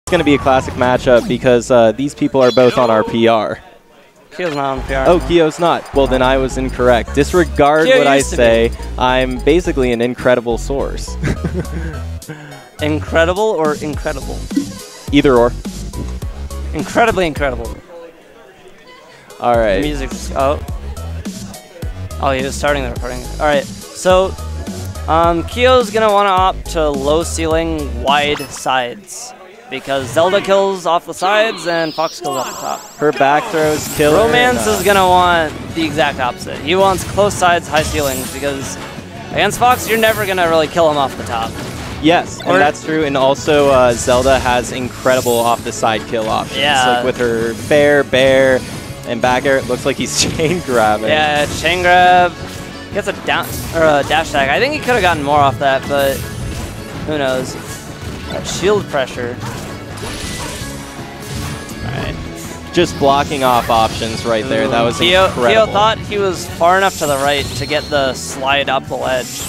going to be a classic matchup because these people are both on our PR. Kyo's not on PR. Oh, Kyo's not. Well, then I was incorrect. Disregard Kyo what I used to say. I'm basically an incredible source. Incredible or incredible? Either or. Incredibly incredible. All right. Music just, oh, he was starting the recording. All right, so Kyo's gonna want to opt to low ceiling, wide sides because Zelda kills off the sides and Fox kills off the top. Her back throws kill. Romance is gonna want the exact opposite. He wants close sides, high ceilings because against Fox, you're never gonna really kill him off the top. Yes, and that's true. And also, Zelda has incredible off-the-side kill options. Yeah. Like with her fair, bear, and back air, it looks like he's chain grabbing. Yeah, chain grab. Gets a down or a dash tag. I think he could have gotten more off that, but who knows? Shield pressure. All right. Just blocking off options right there. That was incredible. Kyo thought he was far enough to the right to get the slide up the ledge,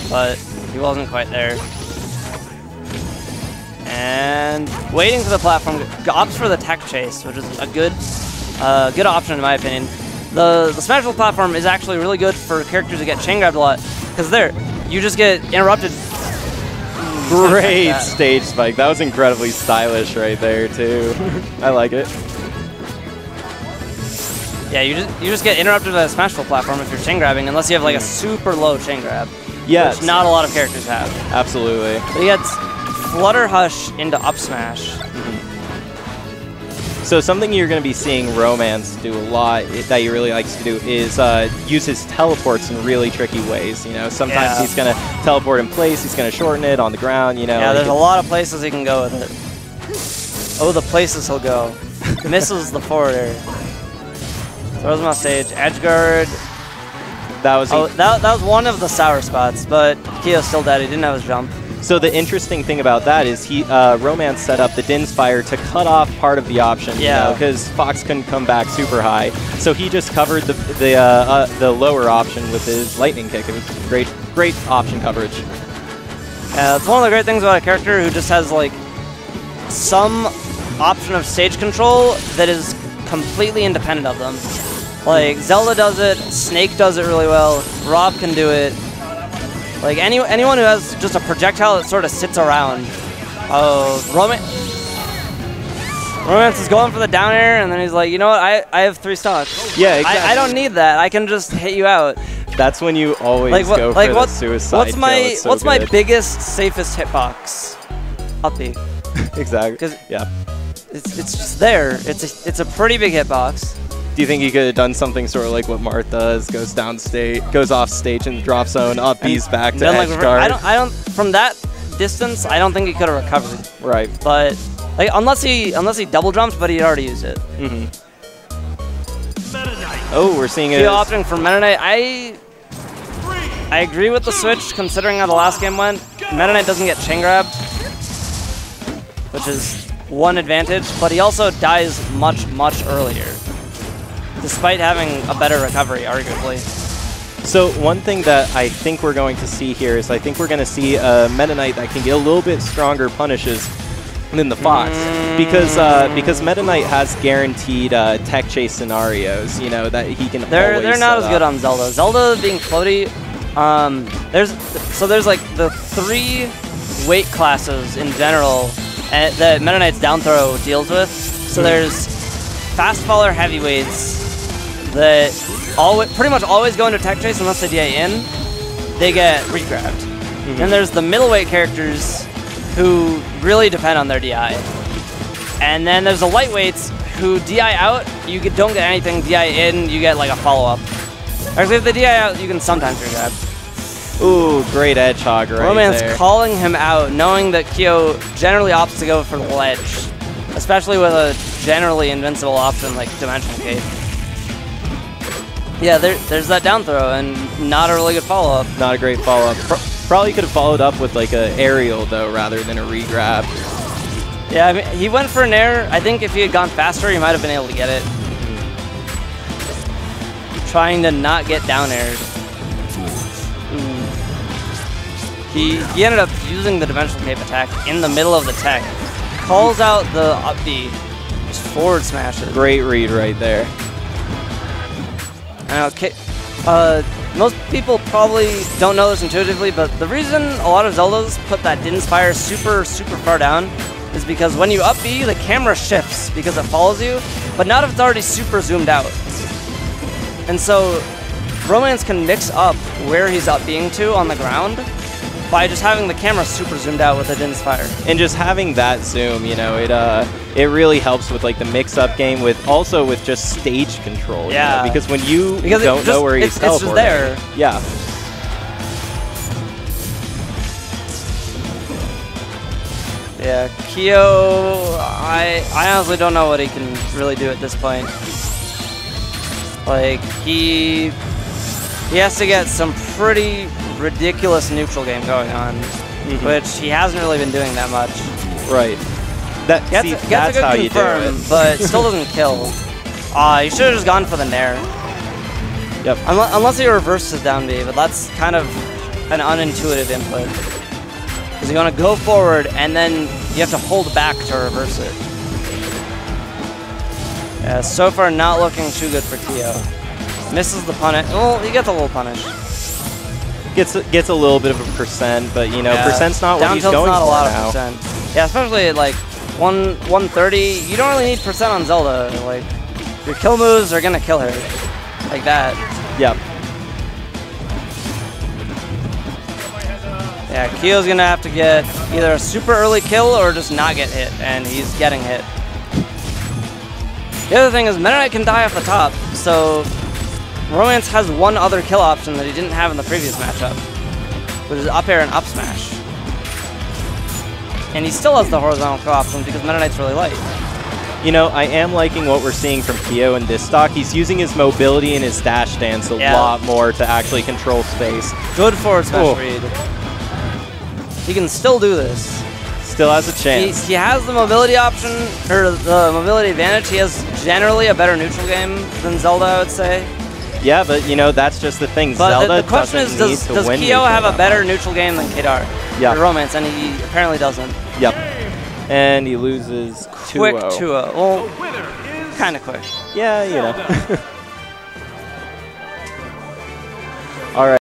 but he wasn't quite there. And waiting for the platform, opts for the tech chase, which is a good option in my opinion. The Smashville platform is actually really good for characters who get chain grabbed a lot, because you just get interrupted. Great stage spike. That was incredibly stylish right there too. I like it. Yeah, you just get interrupted by the Smashville platform if you're chain grabbing, unless you have like a super low chain grab. Yes. Which not a lot of characters have. Absolutely. But he gets Flutter Hush into up smash. So something you're going to be seeing Romance do a lot that he really likes to do is use his teleports in really tricky ways. You know, sometimes he's going to teleport in place, he's going to shorten it on the ground. You know. Yeah, there's a lot of places he can go with it. Oh, the places he'll go. Misses the forward air. Throws him off stage. Edge guard. That was that was one of the sour spots, but Kyo's still dead. He didn't have his jump. So the interesting thing about that is Romance set up the Din's Fire to cut off part of the option, because Fox couldn't come back super high. So he just covered the lower option with his Lightning Kick. It was great option coverage. Yeah, it's one of the great things about a character who just has like some option of stage control that is completely independent of them. Like Zelda does it, Snake does it really well, Rob can do it. Like anyone who has just a projectile that sort of sits around. Romance is going for the down air, and then he's like, you know what? I have 3 stocks. Yeah, exactly. I don't need that. I can just hit you out. That's when you always go for the suicide kill. What's my biggest, safest hitbox? Up B. Exactly. Because it's just there. It's a pretty big hitbox. Do you think he could have done something sort of like what Marth does, goes off stage in the drop zone, up B's back to edge guard? I don't. From that distance, I don't think he could have recovered. Right. But like unless he double jumped, but he'd already used it. Oh, we're seeing it. Opting for Meta Knight. I agree with the switch considering how the last game went. Meta Knight doesn't get chain grabbed, which is one advantage, but he also dies much earlier, despite having a better recovery, arguably. So one thing that I think we're going to see here is I think we're going to see a Meta Knight that can get a little bit stronger punishes than the Fox, because Meta Knight has guaranteed tech chase scenarios, you know, that he can. They're not as good on Zelda. Zelda being floaty. There's like the 3 weight classes in general that Meta Knight's down throw deals with. So there's fast faller heavyweights that pretty much always go into tech chase unless they DI in. They get regrabbed. Then there's the middleweight characters who really depend on their DI. And then there's the lightweights who DI out, you don't get anything, DI in, you get like a follow-up. Actually, if they DI out, you can sometimes regrab. Ooh, great edge hog right Romance there. calling him out, knowing that Kyo generally opts to go for the ledge, especially with a generally invincible option like Dimension Cape. Yeah, there's that down throw, and not a really good follow-up. Not a great follow-up. Probably could have followed up with like a aerial though, rather than a regrab. Yeah, I mean, he went for an air. I think if he had gone faster, he might have been able to get it. Trying to not get down aired. He ended up using the Dimensional Cape attack in the middle of the tech. calls out the up B. Just forward smashes. Great read right there. Most people probably don't know this intuitively, but the reason a lot of Zeldas put that Din's Fire super, super far down is because when you up B, the camera shifts because it follows you, but not if it's already super zoomed out. And so Romance can mix up where he's up being to on the ground by just having the camera super zoomed out with the Din's Fire. And just having that zoom, you know, it really helps with like the mix-up game, with also with just stage control. Yeah. You know? Because when you don't know where he's teleporting. It's just there. Yeah. Yeah, Kyo, I honestly don't know what he can really do at this point. Like, he has to get some pretty ridiculous neutral game going on, which he hasn't really been doing that much. Right. That's how you do it. But still doesn't kill. You should have just gone for the Nair. Yep. Unless he reverses down B, but that's kind of an unintuitive input. Because you want to go forward, and then you have to hold back to reverse it. Yeah, so far not looking too good for Kyo. Misses the punish. Well, he gets a little punish. Gets a little bit of a percent, but you know, percent's not what he's going for now. Down tilt's not a lot of percent. Yeah, especially at like 130. You don't really need percent on Zelda. Like, your kill moves are gonna kill her. Like that. Yep. Yeah, Kyo's gonna have to get either a super early kill or just not get hit, and he's getting hit. The other thing is Meta Knight can die off the top, so Romance has one other kill option that he didn't have in the previous matchup, which is up air and up smash. And he still has the horizontal kill option because Meta Knight's really light. You know, I am liking what we're seeing from Kyo in this stock. He's using his mobility and his dash stance a lot more to actually control space. Good forward smash read. He can still do this. Still has a chance. He has the mobility option, or the mobility advantage. He has generally a better neutral game than Zelda, I would say. Yeah, but you know, that's just the thing. But Zelda the question is, does Kyo have a better neutral game than Kedar? Yeah. Romance, and he apparently doesn't. Yep. And he loses 2-0. Quick 2-0. Well, kind of quick. Yeah, you know.